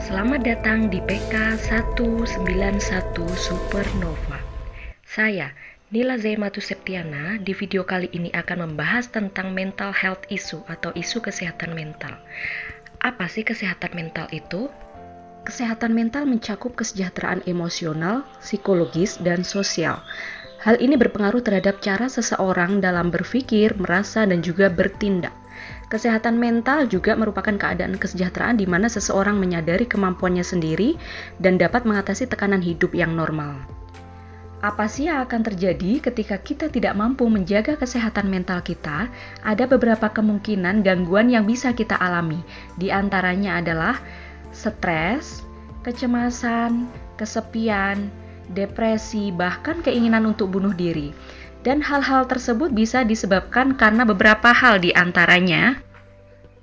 Selamat datang di PK 191 Supernova. Saya, Nila Zaimatu Septiana, di video kali ini akan membahas tentang mental health issue atau isu kesehatan mental. Apa sih kesehatan mental itu? Kesehatan mental mencakup kesejahteraan emosional, psikologis, dan sosial. Hal ini berpengaruh terhadap cara seseorang dalam berpikir, merasa, dan juga bertindak. Kesehatan mental juga merupakan keadaan kesejahteraan di mana seseorang menyadari kemampuannya sendiri dan dapat mengatasi tekanan hidup yang normal. Apa sih yang akan terjadi ketika kita tidak mampu menjaga kesehatan mental kita? Ada beberapa kemungkinan gangguan yang bisa kita alami. Di antaranya adalah stres, kecemasan, kesepian, depresi, bahkan keinginan untuk bunuh diri. Dan hal-hal tersebut bisa disebabkan karena beberapa hal, di antaranya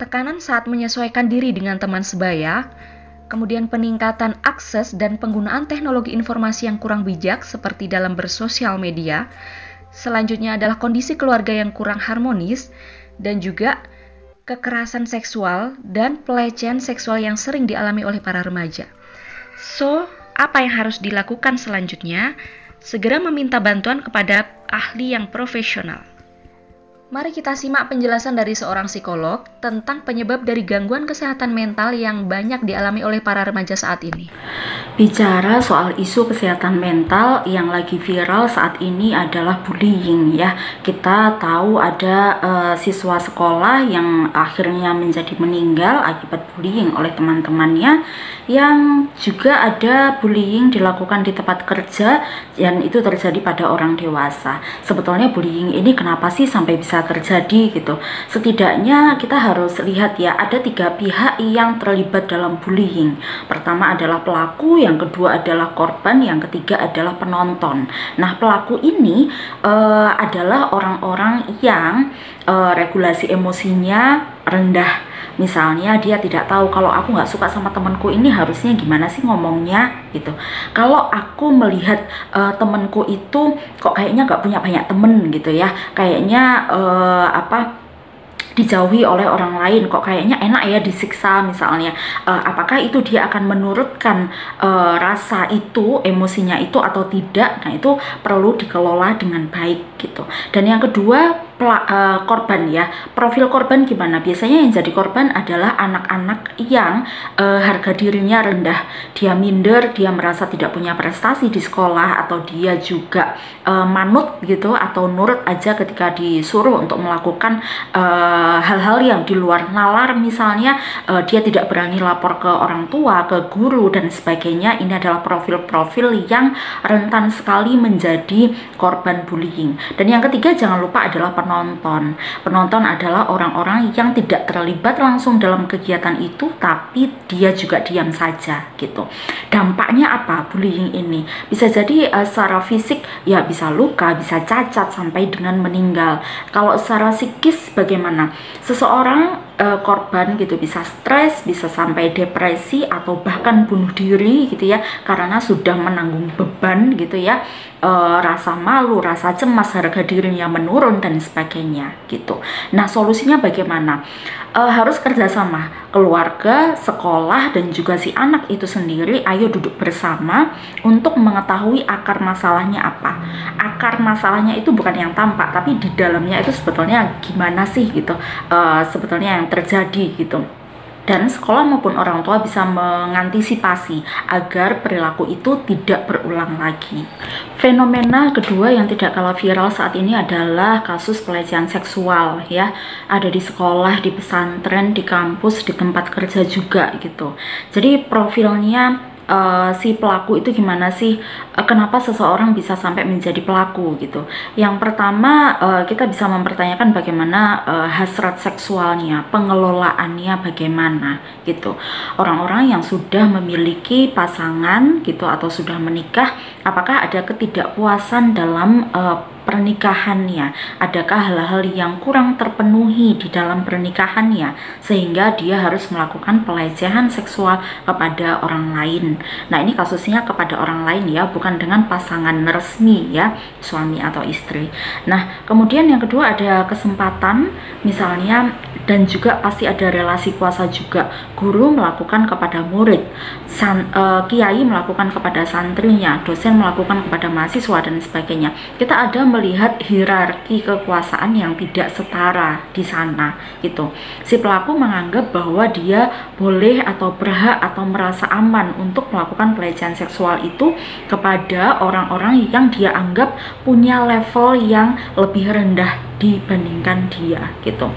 tekanan saat menyesuaikan diri dengan teman sebaya, kemudian peningkatan akses dan penggunaan teknologi informasi yang kurang bijak seperti dalam bersosial media. Selanjutnya adalah kondisi keluarga yang kurang harmonis, dan juga kekerasan seksual dan pelecehan seksual yang sering dialami oleh para remaja. So, apa yang harus dilakukan selanjutnya? Segera meminta bantuan kepada ahli yang profesional. Mari kita simak penjelasan dari seorang psikolog tentang penyebab dari gangguan kesehatan mental yang banyak dialami oleh para remaja saat ini. Bicara soal isu kesehatan mental yang lagi viral saat ini adalah bullying ya. Kita tahu ada siswa sekolah yang akhirnya menjadi meninggal akibat bullying oleh teman-temannya, yang juga ada bullying dilakukan di tempat kerja dan itu terjadi pada orang dewasa. Sebetulnya bullying ini kenapa sih sampai bisa terjadi gitu? Setidaknya kita harus lihat ya, ada 3 pihak yang terlibat dalam bullying. Pertama adalah pelaku, yang kedua adalah korban, yang ketiga adalah penonton. Nah, pelaku ini adalah orang-orang yang regulasi emosinya rendah. Misalnya dia tidak tahu kalau aku nggak suka sama temanku ini harusnya gimana sih ngomongnya gitu. Kalau aku melihat temanku itu kok kayaknya nggak punya banyak temen gitu ya, kayaknya dijauhi oleh orang lain, kok kayaknya enak ya disiksa misalnya, apakah itu dia akan menurutkan rasa itu, emosinya itu atau tidak? Nah, itu perlu dikelola dengan baik gitu. Dan yang kedua, korban ya. Profil korban gimana? Biasanya yang jadi korban adalah anak-anak yang harga dirinya rendah, dia minder, dia merasa tidak punya prestasi di sekolah, atau dia juga manut gitu atau nurut aja ketika disuruh untuk melakukan hal-hal yang di luar nalar, misalnya dia tidak berani lapor ke orang tua, ke guru dan sebagainya. Ini adalah profil-profil yang rentan sekali menjadi korban bullying. Dan yang ketiga, jangan lupa adalah penonton. Penonton adalah orang-orang yang tidak terlibat langsung dalam kegiatan itu, tapi dia juga diam saja gitu. Dampaknya apa bullying ini? Bisa jadi secara fisik ya bisa luka, bisa cacat sampai dengan meninggal. Kalau secara psikis bagaimana? Seseorang korban gitu bisa stres, bisa sampai depresi atau bahkan bunuh diri gitu ya, karena sudah menanggung beban gitu ya, rasa malu, rasa cemas, harga dirinya menurun dan sebagainya gitu. Nah, solusinya bagaimana? Harus kerjasama keluarga, sekolah, dan juga si anak itu sendiri. Ayo duduk bersama untuk mengetahui akar masalahnya apa. Akar masalahnya itu bukan yang tampak, tapi di dalamnya itu sebetulnya gimana sih gitu, sebetulnya yang terjadi gitu. Dan sekolah maupun orang tua bisa mengantisipasi agar perilaku itu tidak berulang lagi. Fenomena kedua yang tidak kalah viral saat ini adalah kasus pelecehan seksual ya. Ada di sekolah, di pesantren, di kampus, di tempat kerja juga gitu. Jadi profilnya si pelaku itu gimana sih? Kenapa seseorang bisa sampai menjadi pelaku gitu? Yang pertama, kita bisa mempertanyakan bagaimana hasrat seksualnya, pengelolaannya bagaimana gitu. Orang-orang yang sudah memiliki pasangan gitu atau sudah menikah, apakah ada ketidakpuasan dalam pernikahannya. Adakah hal-hal yang kurang terpenuhi di dalam pernikahannya sehingga dia harus melakukan pelecehan seksual kepada orang lain. Nah, ini kasusnya kepada orang lain ya, bukan dengan pasangan resmi ya, suami atau istri. Nah, kemudian yang kedua ada kesempatan misalnya, dan juga pasti ada relasi kuasa juga. Guru melakukan kepada murid, kiai melakukan kepada santrinya, dosen melakukan kepada mahasiswa dan sebagainya. Kita ada melihat hierarki kekuasaan yang tidak setara di sana gitu. Si pelaku menganggap bahwa dia boleh atau berhak atau merasa aman untuk melakukan pelecehan seksual itu kepada orang-orang yang dia anggap punya level yang lebih rendah dibandingkan dia gitu.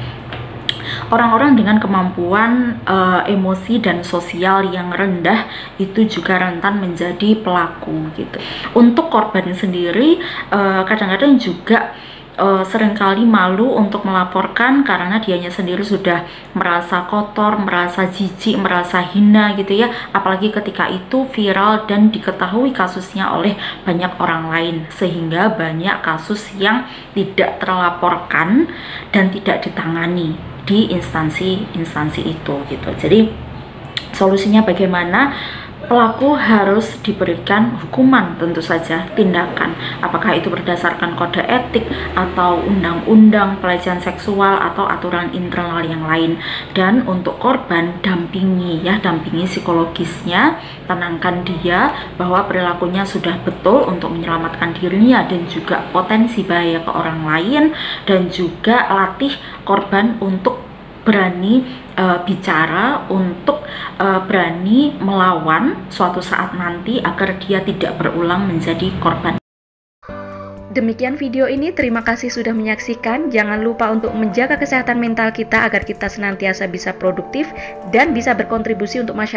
Orang-orang dengan kemampuan emosi dan sosial yang rendah itu juga rentan menjadi pelaku gitu. Untuk korban sendiri kadang-kadang juga seringkali malu untuk melaporkan karena dianya sendiri sudah merasa kotor, merasa jijik, merasa hina gitu ya, apalagi ketika itu viral dan diketahui kasusnya oleh banyak orang lain, sehingga banyak kasus yang tidak terlaporkan dan tidak ditangani di instansi-instansi itu gitu. Jadi solusinya bagaimana? Pelaku harus diberikan hukuman, tentu saja tindakan, apakah itu berdasarkan kode etik atau undang-undang pelecehan seksual atau aturan internal yang lain. Dan untuk korban dampingi ya, dampingi psikologisnya, tenangkan dia bahwa perilakunya sudah betul untuk menyelamatkan dirinya dan juga potensi bahaya ke orang lain, dan juga latih korban untuk berani bicara, untuk berani melawan suatu saat nanti agar dia tidak berulang menjadi korban. Demikian video ini, terima kasih sudah menyaksikan. Jangan lupa untuk menjaga kesehatan mental kita agar kita senantiasa bisa produktif dan bisa berkontribusi untuk masyarakat.